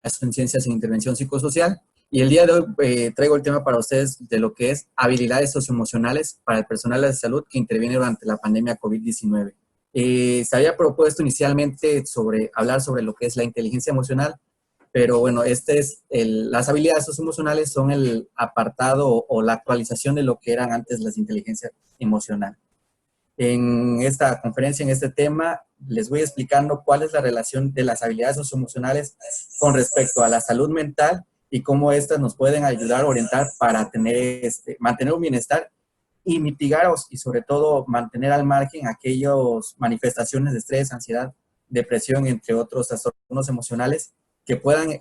en Ciencias en Intervención Psicosocial. Y el día de hoy traigo el tema para ustedes de lo que es habilidades socioemocionales para el personal de salud que interviene durante la pandemia COVID-19. Se había propuesto inicialmente hablar sobre lo que es la inteligencia emocional, pero bueno, las habilidades socioemocionales son el apartado o la actualización de lo que eran antes las inteligencias emocionales. En esta conferencia, en este tema, les voy explicando cuál es la relación de las habilidades socioemocionales con respecto a la salud mental y cómo estas nos pueden ayudar a orientar para mantener un bienestar y mitigar y sobre todo mantener al margen aquellas manifestaciones de estrés, ansiedad, depresión, entre otros trastornos emocionales que puedan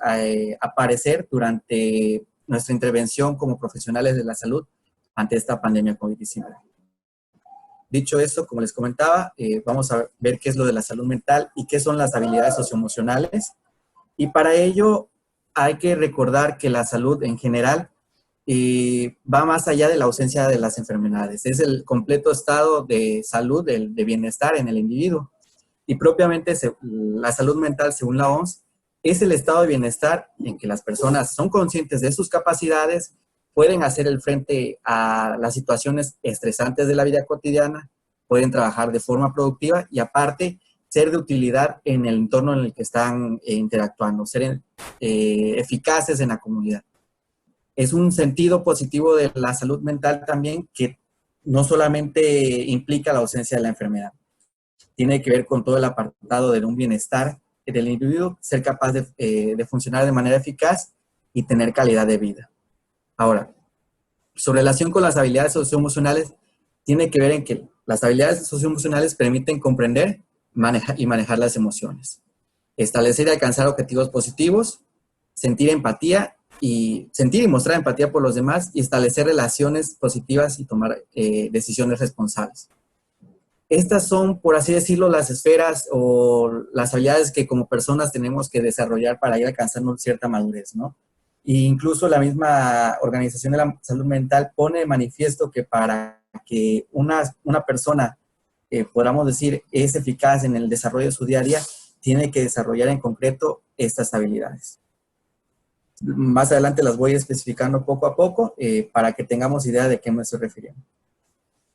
aparecer durante nuestra intervención como profesionales de la salud ante esta pandemia COVID-19. Dicho esto, como les comentaba, vamos a ver qué es lo de la salud mental y qué son las habilidades socioemocionales. Y para ello hay que recordar que la salud en general va más allá de la ausencia de las enfermedades. Es el completo estado de salud, de bienestar en el individuo. Y propiamente la salud mental, según la OMS, es el estado de bienestar en que las personas son conscientes de sus capacidades, pueden hacer el frente a las situaciones estresantes de la vida cotidiana, pueden trabajar de forma productiva y aparte ser de utilidad en el entorno en el que están interactuando, ser eficaces en la comunidad. Es un sentido positivo de la salud mental también que no solamente implica la ausencia de la enfermedad, tiene que ver con todo el apartado de un bienestar del individuo, ser capaz de funcionar de manera eficaz y tener calidad de vida. Ahora, su relación con las habilidades socioemocionales tiene que ver en que las habilidades socioemocionales permiten comprender y manejar las emociones, establecer y alcanzar objetivos positivos, sentir empatía y mostrar empatía por los demás y establecer relaciones positivas y tomar decisiones responsables. Estas son, por así decirlo, las esferas o las habilidades que como personas tenemos que desarrollar para ir alcanzando cierta madurez, ¿no? E incluso la misma Organización de la Salud Mental pone de manifiesto que para que una persona, podamos decir, es eficaz en el desarrollo de su día a día, tiene que desarrollar en concreto estas habilidades. Más adelante las voy especificando poco a poco para que tengamos idea de qué me estoy refiriendo.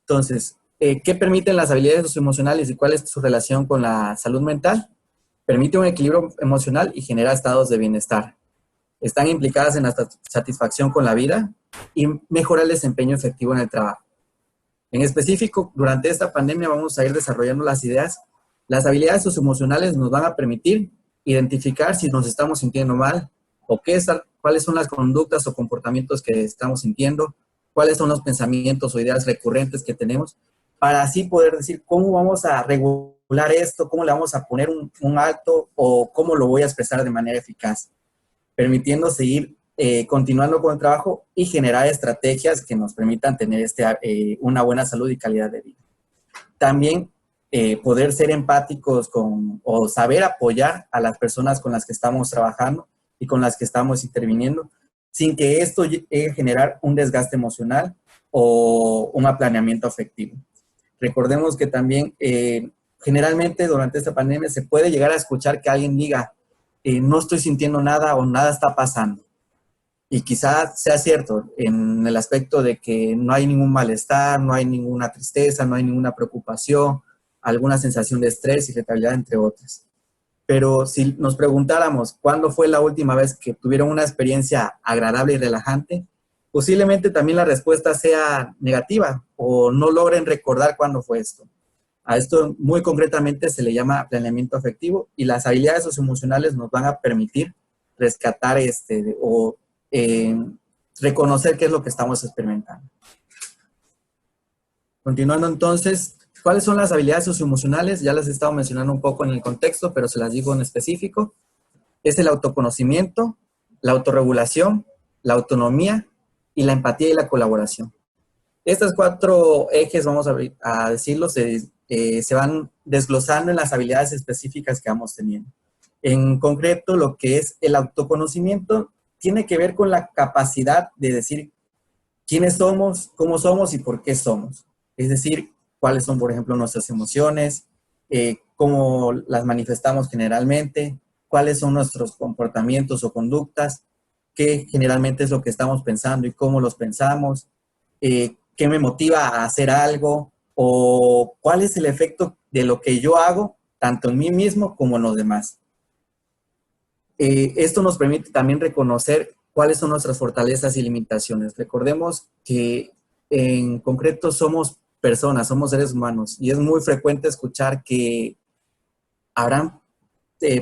Entonces, ¿qué permiten las habilidades socioemocionales y cuál es su relación con la salud mental? Permite un equilibrio emocional y genera estados de bienestar. Están implicadas en la satisfacción con la vida y mejora el desempeño efectivo en el trabajo. En específico, durante esta pandemia vamos a ir desarrollando las ideas. Las habilidades socioemocionales nos van a permitir identificar si nos estamos sintiendo mal o cuáles son las conductas o comportamientos que estamos sintiendo, cuáles son los pensamientos o ideas recurrentes que tenemos, para así poder decir cómo vamos a regular esto, cómo le vamos a poner un alto o cómo lo voy a expresar de manera eficaz, permitiendo seguir continuando con el trabajo y generar estrategias que nos permitan tener una buena salud y calidad de vida. También poder ser empáticos o saber apoyar a las personas con las que estamos trabajando y con las que estamos interviniendo, sin que esto llegue a generar un desgaste emocional o un aplaneamiento afectivo. Recordemos que también generalmente durante esta pandemia se puede llegar a escuchar que alguien diga no estoy sintiendo nada o nada está pasando. Y quizás sea cierto en el aspecto de que no hay ningún malestar, no hay ninguna tristeza, no hay ninguna preocupación, alguna sensación de estrés, irritabilidad, entre otras. Pero si nos preguntáramos cuándo fue la última vez que tuvieron una experiencia agradable y relajante, posiblemente también la respuesta sea negativa o no logren recordar cuándo fue esto. A esto muy concretamente se le llama planeamiento afectivo y las habilidades socioemocionales nos van a permitir rescatar reconocer qué es lo que estamos experimentando. Continuando entonces, ¿cuáles son las habilidades socioemocionales? Ya las he estado mencionando un poco en el contexto, pero se las digo en específico. Es el autoconocimiento, la autorregulación, la autonomía y la empatía y la colaboración. Estos 4 ejes, vamos a decirlo, se van desglosando en las habilidades específicas que vamos teniendo. En concreto, lo que es el autoconocimiento tiene que ver con la capacidad de decir quiénes somos, cómo somos y por qué somos. Es decir, cuáles son, por ejemplo, nuestras emociones, cómo las manifestamos generalmente, cuáles son nuestros comportamientos o conductas, qué generalmente es lo que estamos pensando y cómo los pensamos, qué me motiva a hacer algo o cuál es el efecto de lo que yo hago, tanto en mí mismo como en los demás. Esto nos permite también reconocer cuáles son nuestras fortalezas y limitaciones. Recordemos que en concreto somos personas, somos seres humanos y es muy frecuente escuchar que habrán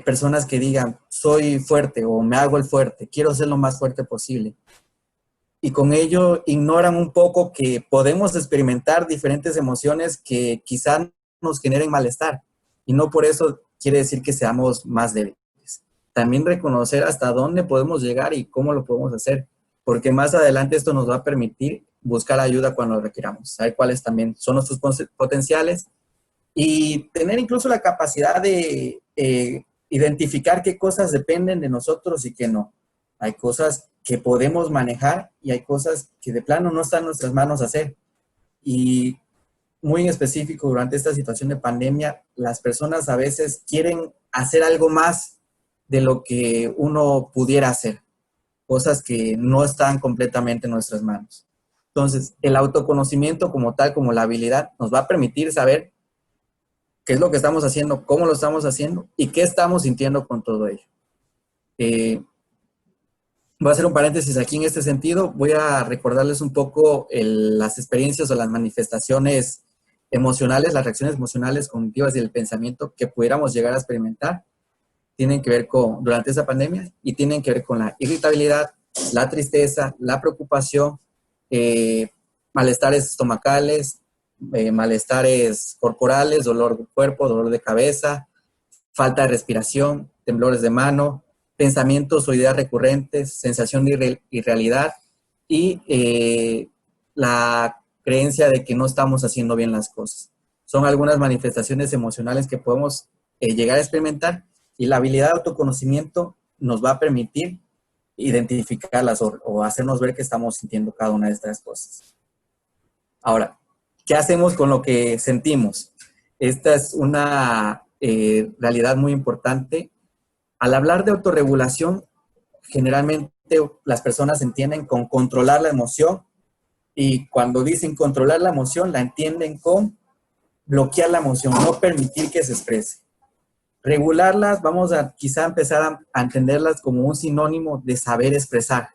personas que digan, soy fuerte o me hago el fuerte, quiero ser lo más fuerte posible. Y con ello ignoran un poco que podemos experimentar diferentes emociones que quizás nos generen malestar. Y no por eso quiere decir que seamos más débiles. También reconocer hasta dónde podemos llegar y cómo lo podemos hacer. Porque más adelante esto nos va a permitir buscar ayuda cuando lo requiramos. Saber cuáles también son nuestros potenciales y tener incluso la capacidad de identificar qué cosas dependen de nosotros y qué no. Hay cosas que podemos manejar y hay cosas que de plano no están en nuestras manos hacer. Y muy en específico, durante esta situación de pandemia, las personas a veces quieren hacer algo más de lo que uno pudiera hacer, cosas que no están completamente en nuestras manos. Entonces, el autoconocimiento como tal, como la habilidad, nos va a permitir saber qué es lo que estamos haciendo, cómo lo estamos haciendo y qué estamos sintiendo con todo ello. Voy a hacer un paréntesis aquí en este sentido. Voy a recordarles un poco las experiencias o las manifestaciones emocionales, las reacciones emocionales, cognitivas y el pensamiento que pudiéramos llegar a experimentar. Tienen que ver con, durante esa pandemia, y tienen que ver con la irritabilidad, la tristeza, la preocupación, malestares estomacales, malestares corporales, dolor de cuerpo, dolor de cabeza, falta de respiración, temblores de mano, pensamientos o ideas recurrentes, sensación de irrealidad y la creencia de que no estamos haciendo bien las cosas. Son algunas manifestaciones emocionales que podemos llegar a experimentar y la habilidad de autoconocimiento nos va a permitir identificarlas o hacernos ver que estamos sintiendo cada una de estas cosas. Ahora, ¿qué hacemos con lo que sentimos? Esta es una realidad muy importante. Al hablar de autorregulación, generalmente las personas entienden con controlar la emoción y cuando dicen controlar la emoción, la entienden con bloquear la emoción, no permitir que se exprese. Regularlas, vamos a quizá empezar a entenderlas como un sinónimo de saber expresar,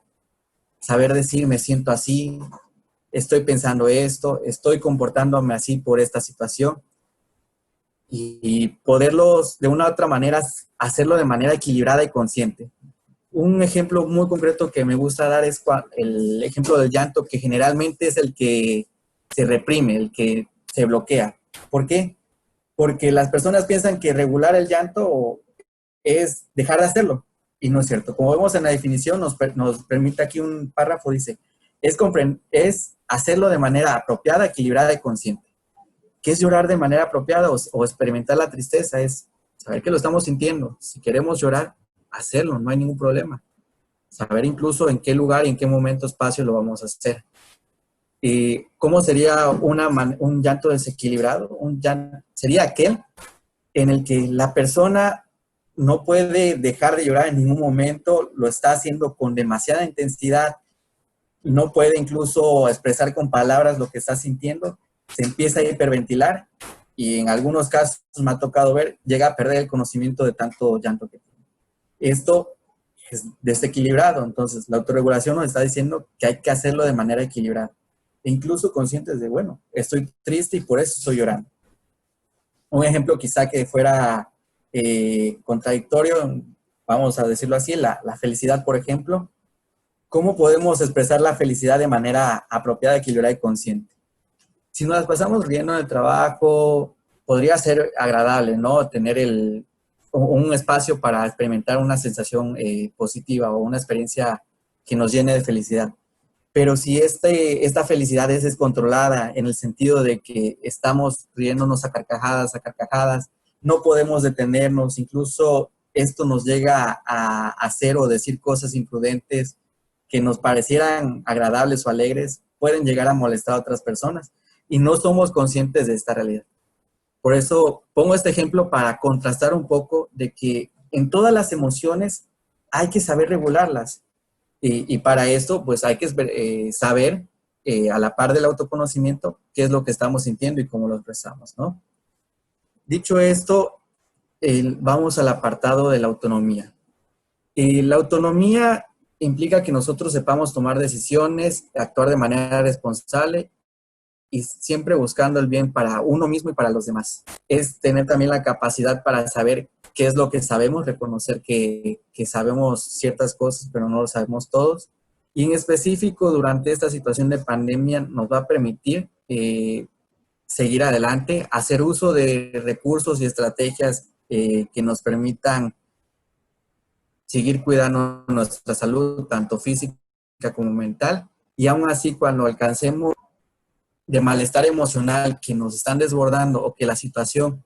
saber decir me siento así, estoy pensando esto, estoy comportándome así por esta situación y poderlos de una u otra manera hacerlo de manera equilibrada y consciente. Un ejemplo muy concreto que me gusta dar es el ejemplo del llanto, que generalmente es el que se reprime, el que se bloquea. ¿Por qué? Porque las personas piensan que regular el llanto es dejar de hacerlo, y no es cierto. Como vemos en la definición, nos permite aquí un párrafo, dice, es hacerlo de manera apropiada, equilibrada y consciente. ¿Qué es llorar de manera apropiada o experimentar la tristeza? Es saber que lo estamos sintiendo. Si queremos llorar, hacerlo, no hay ningún problema. Saber incluso en qué lugar y en qué momento, espacio lo vamos a hacer. ¿Y cómo sería un llanto desequilibrado? Sería aquel en el que la persona no puede dejar de llorar en ningún momento, lo está haciendo con demasiada intensidad, no puede incluso expresar con palabras lo que está sintiendo, se empieza a hiperventilar y en algunos casos me ha tocado ver, llega a perder el conocimiento de tanto llanto que tiene. Esto es desequilibrado, entonces la autorregulación nos está diciendo que hay que hacerlo de manera equilibrada. E incluso conscientes de, bueno, estoy triste y por eso estoy llorando. Un ejemplo quizá que fuera contradictorio, vamos a decirlo así, la felicidad, por ejemplo. ¿Cómo podemos expresar la felicidad de manera apropiada, equilibrada y consciente? Si nos las pasamos riendo en el trabajo, podría ser agradable, ¿no? Tener un espacio para experimentar una sensación positiva o una experiencia que nos llene de felicidad. Pero si esta felicidad es descontrolada en el sentido de que estamos riéndonos a carcajadas, no podemos detenernos, incluso esto nos llega a hacer o decir cosas imprudentes que nos parecieran agradables o alegres, pueden llegar a molestar a otras personas y no somos conscientes de esta realidad. Por eso pongo este ejemplo para contrastar un poco de que en todas las emociones hay que saber regularlas. Y para esto, pues hay que saber, a la par del autoconocimiento, qué es lo que estamos sintiendo y cómo lo expresamos, ¿no? Dicho esto, vamos al apartado de la autonomía. La autonomía implica que nosotros sepamos tomar decisiones, actuar de manera responsable y siempre buscando el bien para uno mismo y para los demás. Es tener también la capacidad para saber qué es lo que sabemos, reconocer que sabemos ciertas cosas, pero no lo sabemos todos. Y en específico, durante esta situación de pandemia, nos va a permitir seguir adelante, hacer uso de recursos y estrategias que nos permitan seguir cuidando nuestra salud, tanto física como mental. Y aún así, cuando alcancemos de malestar emocional que nos están desbordando o que la situación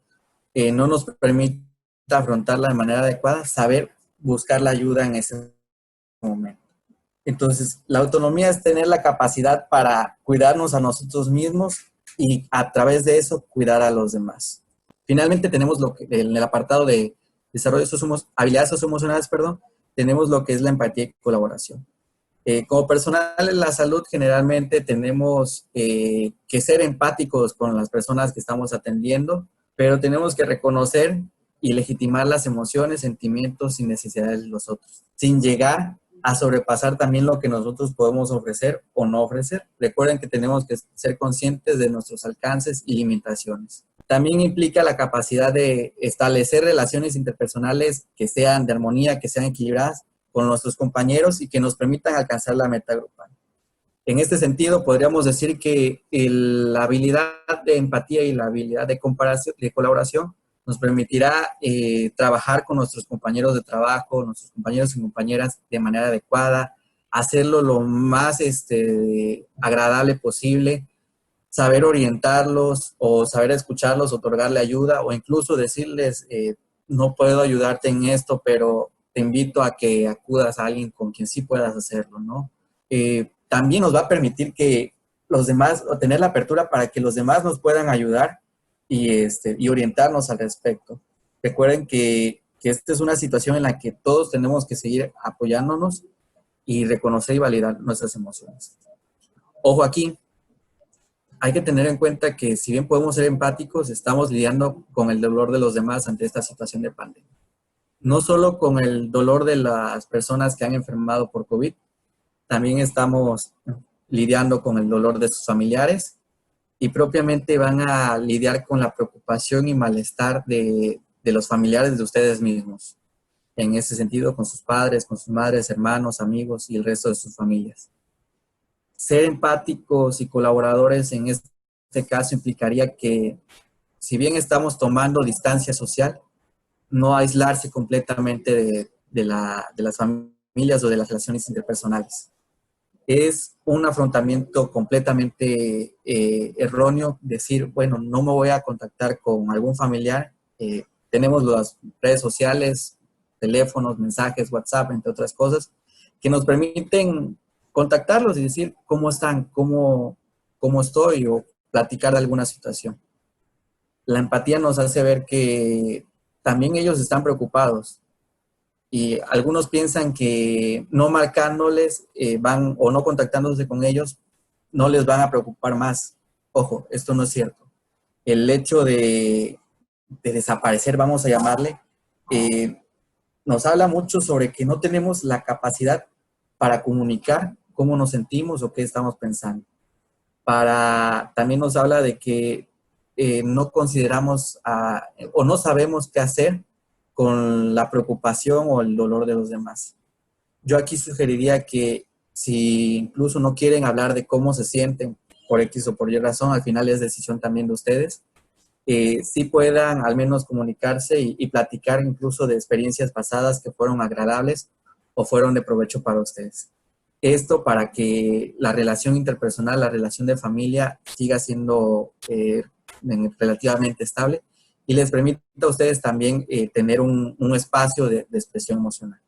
no nos permite afrontarla de manera adecuada, saber buscar la ayuda en ese momento. Entonces, la autonomía es tener la capacidad para cuidarnos a nosotros mismos y a través de eso cuidar a los demás. Finalmente tenemos lo que en el apartado de desarrollo habilidades socioemocionales, perdón, tenemos lo que es la empatía y colaboración. Como personal en la salud, generalmente tenemos que ser empáticos con las personas que estamos atendiendo, pero tenemos que reconocer y legitimar las emociones, sentimientos y necesidades de los otros, sin llegar a sobrepasar también lo que nosotros podemos ofrecer o no ofrecer. Recuerden que tenemos que ser conscientes de nuestros alcances y limitaciones. También implica la capacidad de establecer relaciones interpersonales que sean de armonía, que sean equilibradas con nuestros compañeros y que nos permitan alcanzar la meta grupal. En este sentido, podríamos decir que la habilidad de empatía y la habilidad de colaboración nos permitirá trabajar con nuestros compañeros de trabajo, nuestros compañeros y compañeras de manera adecuada, hacerlo lo más agradable posible, saber orientarlos o saber escucharlos, otorgarle ayuda o incluso decirles, no puedo ayudarte en esto, pero te invito a que acudas a alguien con quien sí puedas hacerlo, ¿no? También nos va a permitir que los demás, o tener la apertura para que los demás nos puedan ayudar y orientarnos al respecto. Recuerden que esta es una situación en la que todos tenemos que seguir apoyándonos y reconocer y validar nuestras emociones. Ojo aquí, hay que tener en cuenta que si bien podemos ser empáticos, estamos lidiando con el dolor de los demás ante esta situación de pandemia. No solo con el dolor de las personas que han enfermado por COVID, también estamos lidiando con el dolor de sus familiares y propiamente van a lidiar con la preocupación y malestar de los familiares de ustedes mismos. En ese sentido, con sus padres, con sus madres, hermanos, amigos y el resto de sus familias. Ser empáticos y colaboradores en este caso implicaría que, si bien estamos tomando distancia social, no aislarse completamente de las familias o de las relaciones interpersonales. Es un afrontamiento completamente erróneo decir, bueno, no me voy a contactar con algún familiar. Tenemos las redes sociales, teléfonos, mensajes, WhatsApp, entre otras cosas, que nos permiten contactarlos y decir cómo están, cómo estoy o platicar de alguna situación. La empatía nos hace ver que también ellos están preocupados y algunos piensan que no marcándoles van o no contactándose con ellos no les van a preocupar más. Ojo, esto no es cierto. El hecho de desaparecer, vamos a llamarle, nos habla mucho sobre que no tenemos la capacidad para comunicar cómo nos sentimos o qué estamos pensando. También nos habla de que no consideramos o no sabemos qué hacer con la preocupación o el dolor de los demás. Yo aquí sugeriría que si incluso no quieren hablar de cómo se sienten por X o por Y razón, al final es decisión también de ustedes, sí puedan al menos comunicarse y platicar incluso de experiencias pasadas que fueron agradables o fueron de provecho para ustedes. Esto para que la relación interpersonal, la relación de familia siga siendo relativamente estable y les permita a ustedes también tener un espacio de expresión emocional.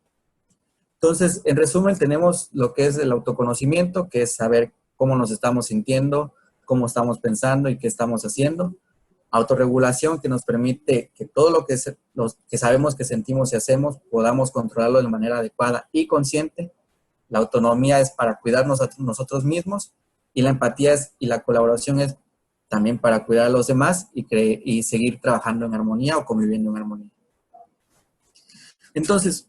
Entonces, en resumen, tenemos lo que es el autoconocimiento, que es saber cómo nos estamos sintiendo, cómo estamos pensando y qué estamos haciendo. Autorregulación, que nos permite que todo lo que, que sabemos que sentimos y hacemos podamos controlarlo de manera adecuada y consciente. La autonomía es para cuidarnos a nosotros mismos, y la empatía y la colaboración es también para cuidar a los demás y seguir trabajando en armonía o conviviendo en armonía. Entonces,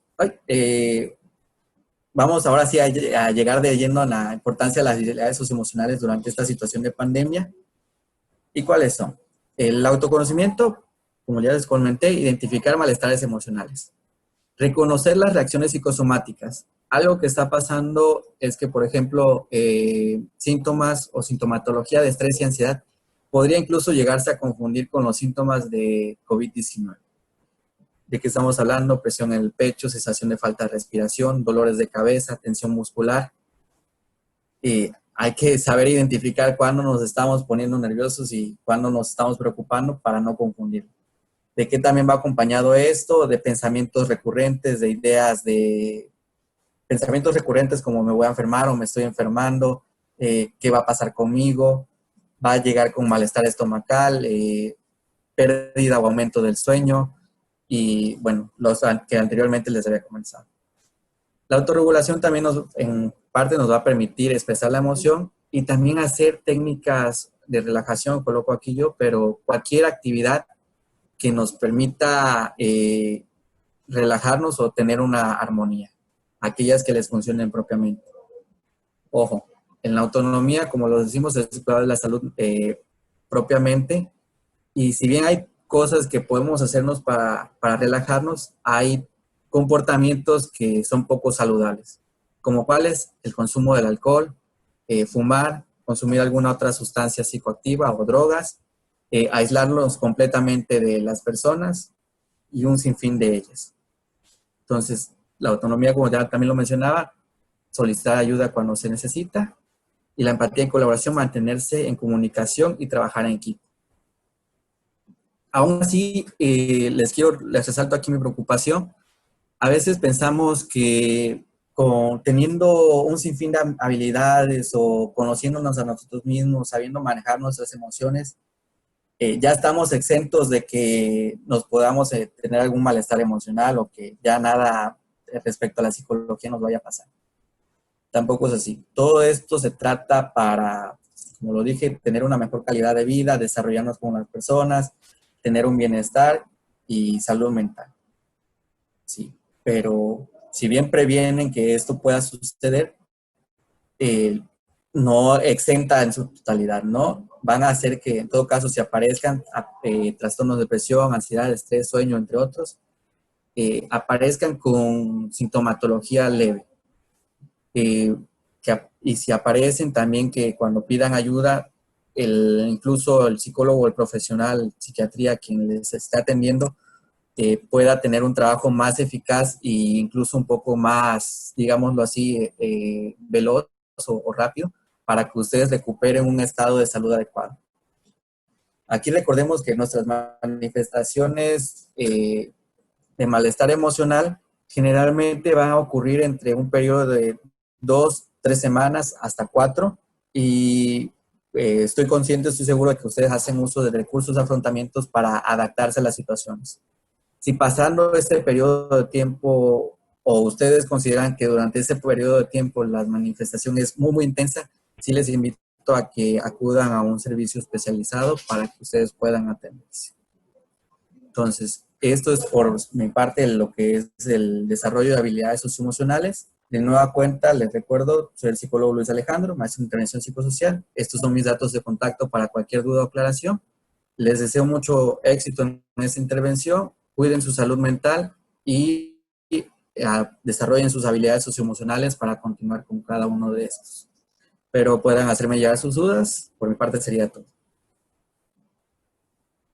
vamos ahora sí a llegar de lleno a la importancia de las habilidades socioemocionales durante esta situación de pandemia. ¿Y cuáles son? El autoconocimiento, como ya les comenté, identificar malestares emocionales. Reconocer las reacciones psicosomáticas. Algo que está pasando es que, por ejemplo, síntomas o sintomatología de estrés y ansiedad podría incluso llegarse a confundir con los síntomas de COVID-19. ¿De qué estamos hablando? Presión en el pecho, sensación de falta de respiración, dolores de cabeza, tensión muscular. Hay que saber identificar cuándo nos estamos poniendo nerviosos y cuándo nos estamos preocupando para no confundir. ¿De qué también va acompañado esto? De pensamientos recurrentes, de ideas de pensamientos recurrentes como me voy a enfermar o me estoy enfermando, qué va a pasar conmigo, va a llegar con malestar estomacal, pérdida o aumento del sueño y, bueno, los que anteriormente les había comenzado. La autorregulación también en parte nos va a permitir expresar la emoción y también hacer técnicas de relajación, coloco aquí yo, pero cualquier actividad que nos permita relajarnos o tener una armonía, aquellas que les funcionen propiamente. Ojo, en la autonomía, como lo decimos, es cuidar de la salud propiamente, y si bien hay cosas que podemos hacernos para relajarnos, hay comportamientos que son poco saludables, como cuáles: el consumo del alcohol, fumar, consumir alguna otra sustancia psicoactiva o drogas, aislarnos completamente de las personas y un sinfín de ellas. Entonces, la autonomía, como ya también lo mencionaba, solicitar ayuda cuando se necesita, y la empatía y colaboración, mantenerse en comunicación y trabajar en equipo. Aún así, les resalto aquí mi preocupación. A veces pensamos que teniendo un sinfín de habilidades o conociéndonos a nosotros mismos, sabiendo manejar nuestras emociones, ya estamos exentos de que nos podamos tener algún malestar emocional o que ya nada respecto a la psicología nos vaya a pasar. Tampoco es así. Todo esto se trata para, como lo dije, tener una mejor calidad de vida, desarrollarnos como las personas, tener un bienestar y salud mental. Sí, pero si bien previenen que esto pueda suceder, no exenta en su totalidad, ¿no? Van a hacer que, en todo caso, si aparezcan trastornos de depresión, ansiedad, estrés, sueño, entre otros, aparezcan con sintomatología leve. Y si aparecen también, que cuando pidan ayuda, incluso el psicólogo o el profesional de psiquiatría quien les está atendiendo pueda tener un trabajo más eficaz e incluso un poco más, digámoslo así, veloz o rápido, para que ustedes recuperen un estado de salud adecuado. Aquí recordemos que nuestras manifestaciones de malestar emocional generalmente van a ocurrir entre un periodo de 2, 3 semanas hasta 4, y estoy consciente, estoy seguro de que ustedes hacen uso de recursos de afrontamientos para adaptarse a las situaciones. Si pasando este periodo de tiempo, o ustedes consideran que durante este periodo de tiempo la manifestación es muy, muy intensa, sí les invito a que acudan a un servicio especializado para que ustedes puedan atenderse. Entonces, esto es por mi parte lo que es el desarrollo de habilidades socioemocionales. De nueva cuenta, les recuerdo, soy el psicólogo Luis Alejandro, maestro en intervención psicosocial. Estos son mis datos de contacto para cualquier duda o aclaración. Les deseo mucho éxito en esta intervención. Cuiden su salud mental y desarrollen sus habilidades socioemocionales para continuar con cada uno de estos. Pero puedan hacerme llegar sus dudas. Por mi parte sería todo.